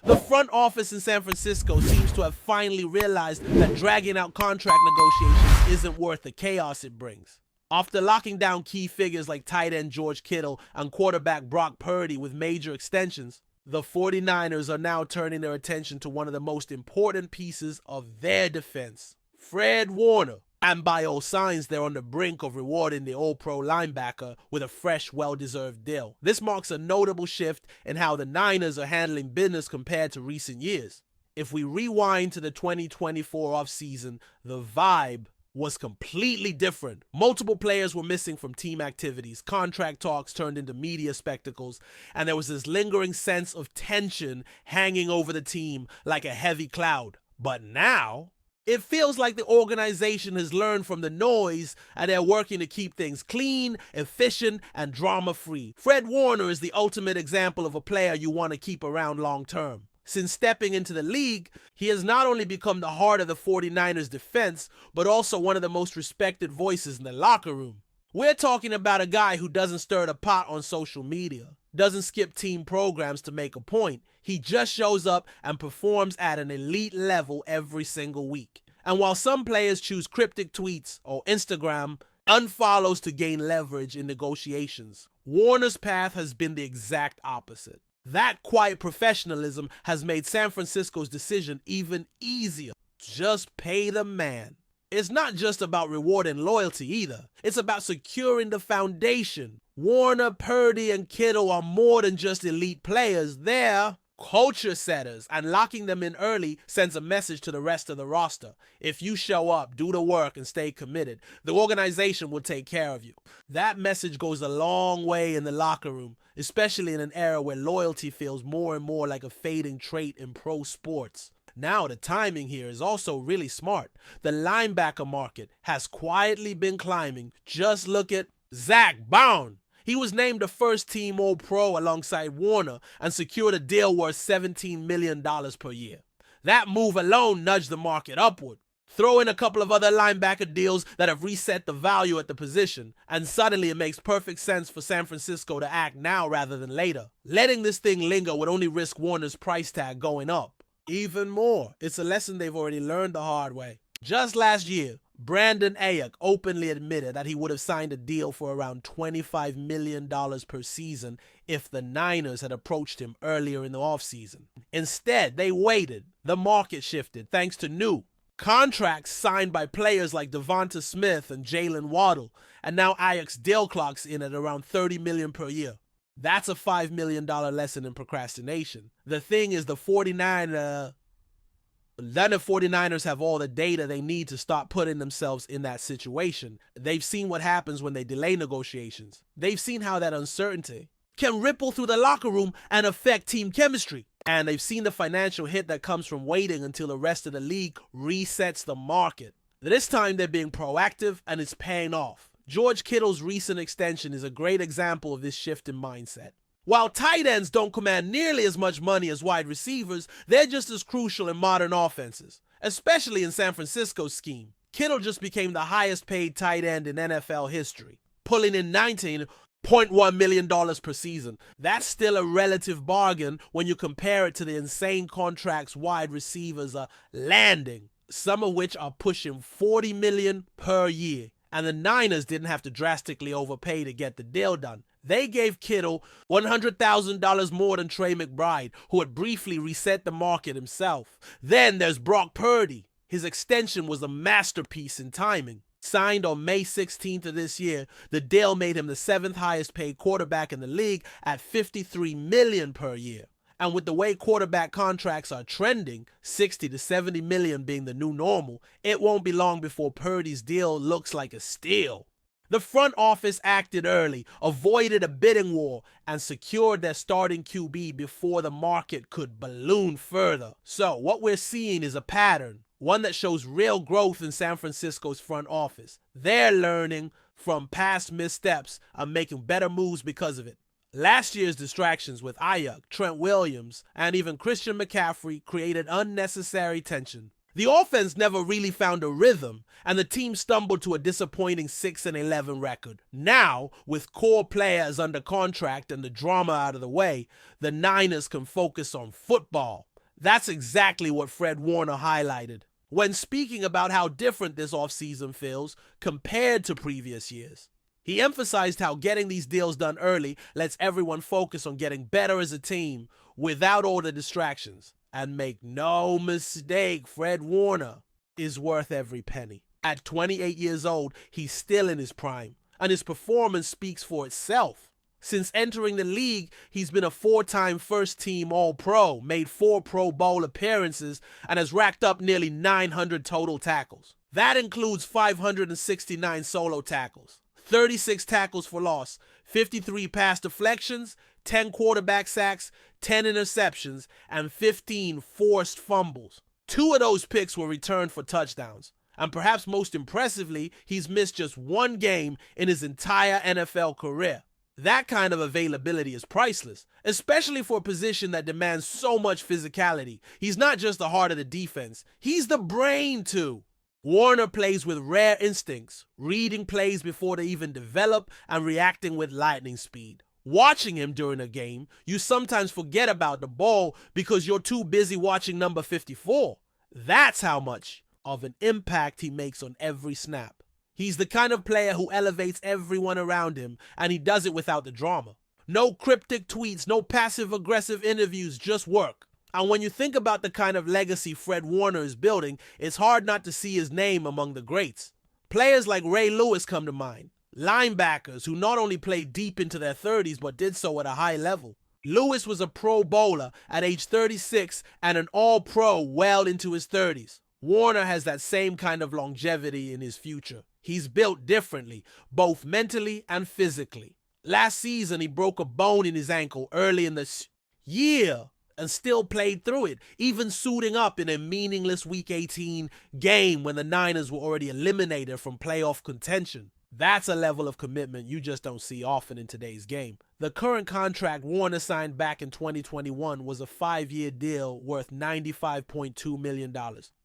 The front office in San Francisco seems to have finally realized that dragging out contract negotiations isn't worth the chaos it brings. After locking down key figures like tight end George Kittle and quarterback Brock Purdy with major extensions, the 49ers are now turning their attention to one of the most important pieces of their defense, Fred Warner. And by all signs, they're on the brink of rewarding the All-Pro linebacker with a fresh, well-deserved deal. This marks a notable shift in how the Niners are handling business compared to recent years. If we rewind to the 2024 offseason, the vibe was completely different. Multiple players were missing from team activities, contract talks turned into media spectacles, and there was this lingering sense of tension hanging over the team like a heavy cloud. But now, it feels like the organization has learned from the noise and they're working to keep things clean, efficient, and drama-free. Fred Warner is the ultimate example of a player you want to keep around long-term. Since stepping into the league, he has not only become the heart of the 49ers defense, but also one of the most respected voices in the locker room. We're talking about a guy who doesn't stir the pot on social media, doesn't skip team programs to make a point. He just shows up and performs at an elite level every single week. And while some players choose cryptic tweets or Instagram unfollows to gain leverage in negotiations, Warner's path has been the exact opposite. That quiet professionalism has made San Francisco's decision even easier. Just pay the man. It's not just about rewarding loyalty either. It's about securing the foundation. Warner, Purdy, and Kittle are more than just elite players. They're culture setters, and locking them in early sends a message to the rest of the roster. If you show up, do the work, and stay committed, the organization will take care of you. That message goes a long way in the locker room, especially in an era where loyalty feels more and more like a fading trait in pro sports. Now, the timing here is also really smart. The linebacker market has quietly been climbing. Just look at Zach Bond. He was named the first-team All-Pro alongside Warner and secured a deal worth $17 million per year. That move alone nudged the market upward. Throw in a couple of other linebacker deals that have reset the value at the position, and suddenly it makes perfect sense for San Francisco to act now rather than later. Letting this thing linger would only risk Warner's price tag going up even more. It's a lesson they've already learned the hard way. Just last year, Brandon Ayuk openly admitted that he would have signed a deal for around $25 million per season if the Niners had approached him earlier in the offseason. Instead, they waited. The market shifted thanks to new contracts signed by players like Devonta Smith and Jalen Waddle, and now Ayuk's deal clocks in at around $30 million per year. That's a $5 million lesson in procrastination. The thing is, the 49ers have all the data they need to stop putting themselves in that situation. They've seen what happens when they delay negotiations. They've seen how that uncertainty can ripple through the locker room and affect team chemistry. And they've seen the financial hit that comes from waiting until the rest of the league resets the market. This time they're being proactive and it's paying off. George Kittle's recent extension is a great example of this shift in mindset. While tight ends don't command nearly as much money as wide receivers, they're just as crucial in modern offenses, especially in San Francisco's scheme. Kittle just became the highest paid tight end in NFL history, pulling in $19.1 million per season. That's still a relative bargain when you compare it to the insane contracts wide receivers are landing, some of which are pushing $40 million per year. And the Niners didn't have to drastically overpay to get the deal done. They gave Kittle $100,000 more than Trey McBride, who had briefly reset the market himself. Then there's Brock Purdy. His extension was a masterpiece in timing. Signed on May 16th of this year, the deal made him the 7th highest paid quarterback in the league at $53 million per year. And with the way quarterback contracts are trending, $60 to $70 million being the new normal, it won't be long before Purdy's deal looks like a steal. The front office acted early, avoided a bidding war, and secured their starting QB before the market could balloon further. So what we're seeing is a pattern, one that shows real growth in San Francisco's front office. They're learning from past missteps and making better moves because of it. Last year's distractions with Ayuk, Trent Williams, and even Christian McCaffrey created unnecessary tension. The offense never really found a rhythm, and the team stumbled to a disappointing 6-11 record. Now, with core players under contract and the drama out of the way, the Niners can focus on football. That's exactly what Fred Warner highlighted when speaking about how different this offseason feels compared to previous years. He emphasized how getting these deals done early lets everyone focus on getting better as a team without all the distractions. And make no mistake, Fred Warner is worth every penny. At 28 years old, he's still in his prime, and his performance speaks for itself. Since entering the league, he's been a 4-time first-team All-Pro, made 4 Pro Bowl appearances, and has racked up nearly 900 total tackles. That includes 569 solo tackles, 36 tackles for loss, 53 pass deflections, 10 quarterback sacks, 10 interceptions, and 15 forced fumbles. 2 of those picks were returned for touchdowns. And perhaps most impressively, he's missed just 1 game in his entire NFL career. That kind of availability is priceless, especially for a position that demands so much physicality. He's not just the heart of the defense, he's the brain too. Warner plays with rare instincts, reading plays before they even develop and reacting with lightning speed. Watching him during a game, you sometimes forget about the ball because you're too busy watching number 54. That's how much of an impact he makes on every snap. He's the kind of player who elevates everyone around him, and he does it without the drama. No cryptic tweets, no passive-aggressive interviews, just work. And when you think about the kind of legacy Fred Warner is building, it's hard not to see his name among the greats. Players like Ray Lewis come to mind. Linebackers who not only played deep into their 30s, but did so at a high level. Lewis was a Pro Bowler at age 36 and an All-Pro well into his 30s. Warner has that same kind of longevity in his future. He's built differently, both mentally and physically. Last season, he broke a bone in his ankle early in the year and still played through it, even suiting up in a meaningless Week 18 game when the Niners were already eliminated from playoff contention. That's a level of commitment you just don't see often in today's game. The current contract Warner signed back in 2021 was a 5-year deal worth $95.2 million.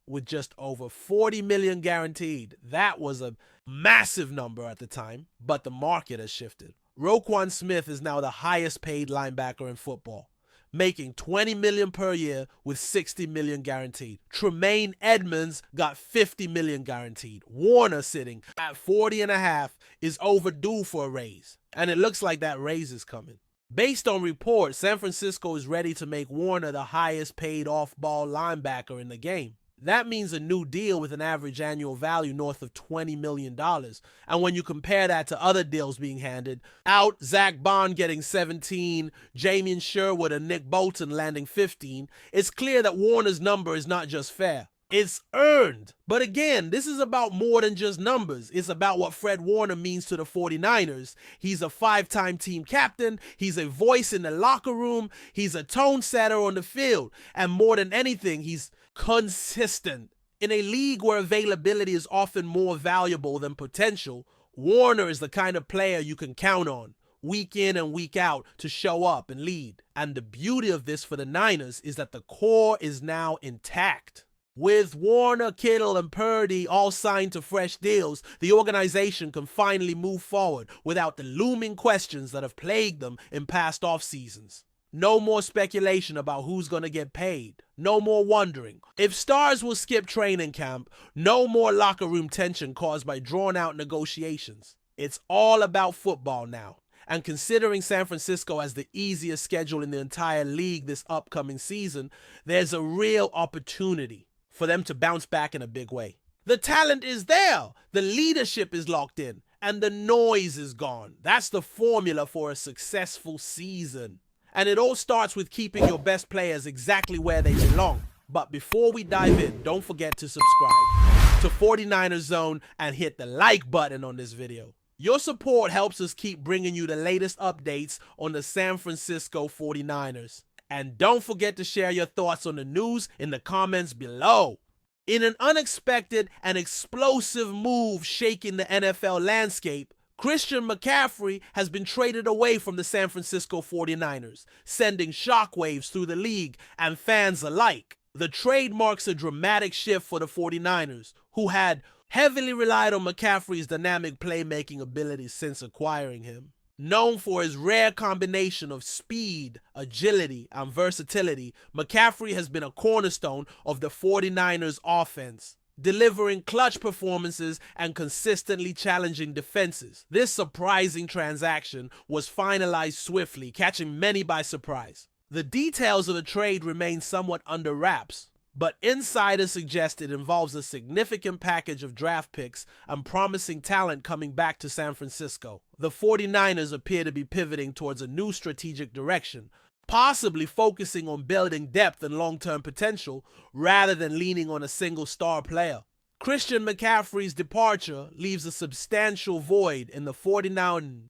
With just over $40 million guaranteed. That was a massive number at the time, but the market has shifted. Roquan Smith is now the highest paid linebacker in football, making $20 million per year with $60 million guaranteed. Tremaine Edmonds got $50 million guaranteed. Warner, sitting at $40.5, is overdue for a raise, and it looks like that raise is coming. Based on reports, San Francisco is ready to make Warner the highest paid off-ball linebacker in the game. That means a new deal with an average annual value north of $20 million. And when you compare that to other deals being handed out, Zach Bond getting 17, Jamian Sherwood and Nick Bolton landing 15, it's clear that Warner's number is not just fair. It's earned. But again, this is about more than just numbers. It's about what Fred Warner means to the 49ers. He's a 5-time team captain. He's a voice in the locker room. He's a tone setter on the field. And more than anything, he's consistent. In a league where availability is often more valuable than potential, Warner is the kind of player you can count on, week in and week out, to show up and lead. And the beauty of this for the Niners is that the core is now intact. With Warner, Kittle, and Purdy all signed to fresh deals, the organization can finally move forward without the looming questions that have plagued them in past off seasons. No more speculation about who's going to get paid. No more wondering if stars will skip training camp. No more locker room tension caused by drawn-out negotiations. It's all about football now. And considering San Francisco has the easiest schedule in the entire league this upcoming season, there's a real opportunity for them to bounce back in a big way. The talent is there, the leadership is locked in, and the noise is gone. That's the formula for a successful season. And it all starts with keeping your best players exactly where they belong. But before we dive in, don't forget to subscribe to 49ers Zone and hit the like button on this video. Your support helps us keep bringing you the latest updates on the San Francisco 49ers. And don't forget to share your thoughts on the news in the comments below. In an unexpected and explosive move shaking the NFL landscape, Christian McCaffrey has been traded away from the San Francisco 49ers, sending shockwaves through the league and fans alike. The trade marks a dramatic shift for the 49ers, who had heavily relied on McCaffrey's dynamic playmaking abilities since acquiring him. Known for his rare combination of speed, agility, and versatility, McCaffrey has been a cornerstone of the 49ers offense, delivering clutch performances and consistently challenging defenses. This surprising transaction was finalized swiftly, catching many by surprise. The details of the trade remain somewhat under wraps, but insiders suggest it involves a significant package of draft picks and promising talent coming back to San Francisco. The 49ers appear to be pivoting towards a new strategic direction, possibly focusing on building depth and long-term potential rather than leaning on a single star player. Christian McCaffrey's departure leaves a substantial void in the 49ers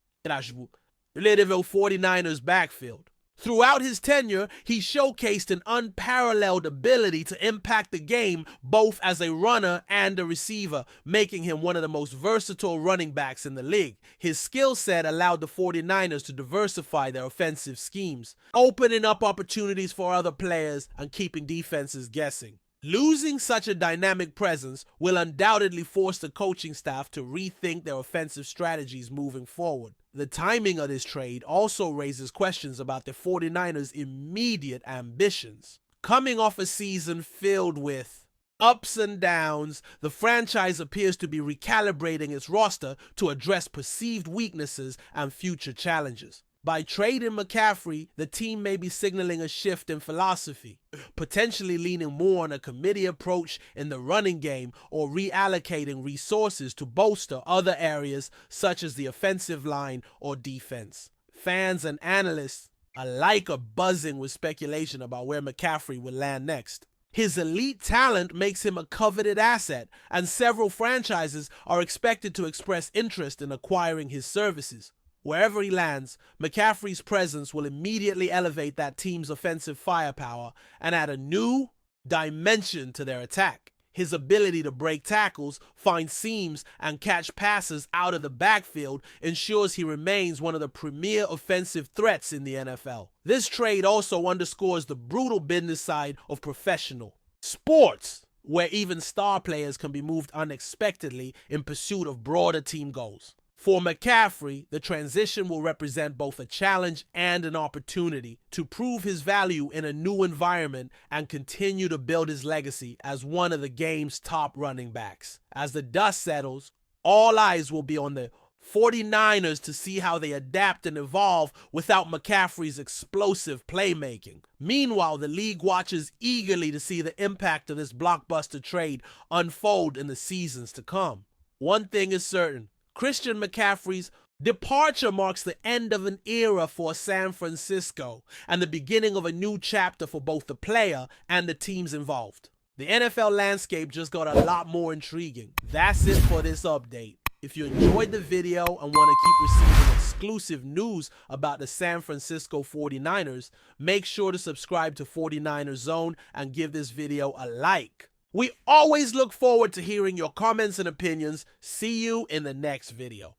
backfield. Throughout his tenure, he showcased an unparalleled ability to impact the game both as a runner and a receiver, making him one of the most versatile running backs in the league. His skill set allowed the 49ers to diversify their offensive schemes, opening up opportunities for other players and keeping defenses guessing. Losing such a dynamic presence will undoubtedly force the coaching staff to rethink their offensive strategies moving forward. The timing of this trade also raises questions about the 49ers' immediate ambitions. Coming off a season filled with ups and downs, the franchise appears to be recalibrating its roster to address perceived weaknesses and future challenges. By trading McCaffrey, the team may be signaling a shift in philosophy, potentially leaning more on a committee approach in the running game or reallocating resources to bolster other areas such as the offensive line or defense. Fans and analysts alike are buzzing with speculation about where McCaffrey will land next. His elite talent makes him a coveted asset, and several franchises are expected to express interest in acquiring his services. Wherever he lands, McCaffrey's presence will immediately elevate that team's offensive firepower and add a new dimension to their attack. His ability to break tackles, find seams, and catch passes out of the backfield ensures he remains one of the premier offensive threats in the NFL. This trade also underscores the brutal business side of professional sports, where even star players can be moved unexpectedly in pursuit of broader team goals. For McCaffrey, the transition will represent both a challenge and an opportunity to prove his value in a new environment and continue to build his legacy as one of the game's top running backs. As the dust settles, all eyes will be on the 49ers to see how they adapt and evolve without McCaffrey's explosive playmaking. Meanwhile, the league watches eagerly to see the impact of this blockbuster trade unfold in the seasons to come. One thing is certain: Christian McCaffrey's departure marks the end of an era for San Francisco and the beginning of a new chapter for both the player and the teams involved. The NFL landscape just got a lot more intriguing. That's it for this update. If you enjoyed the video and want to keep receiving exclusive news about the San Francisco 49ers, make sure to subscribe to 49ers Zone and give this video a like. We always look forward to hearing your comments and opinions. See you in the next video.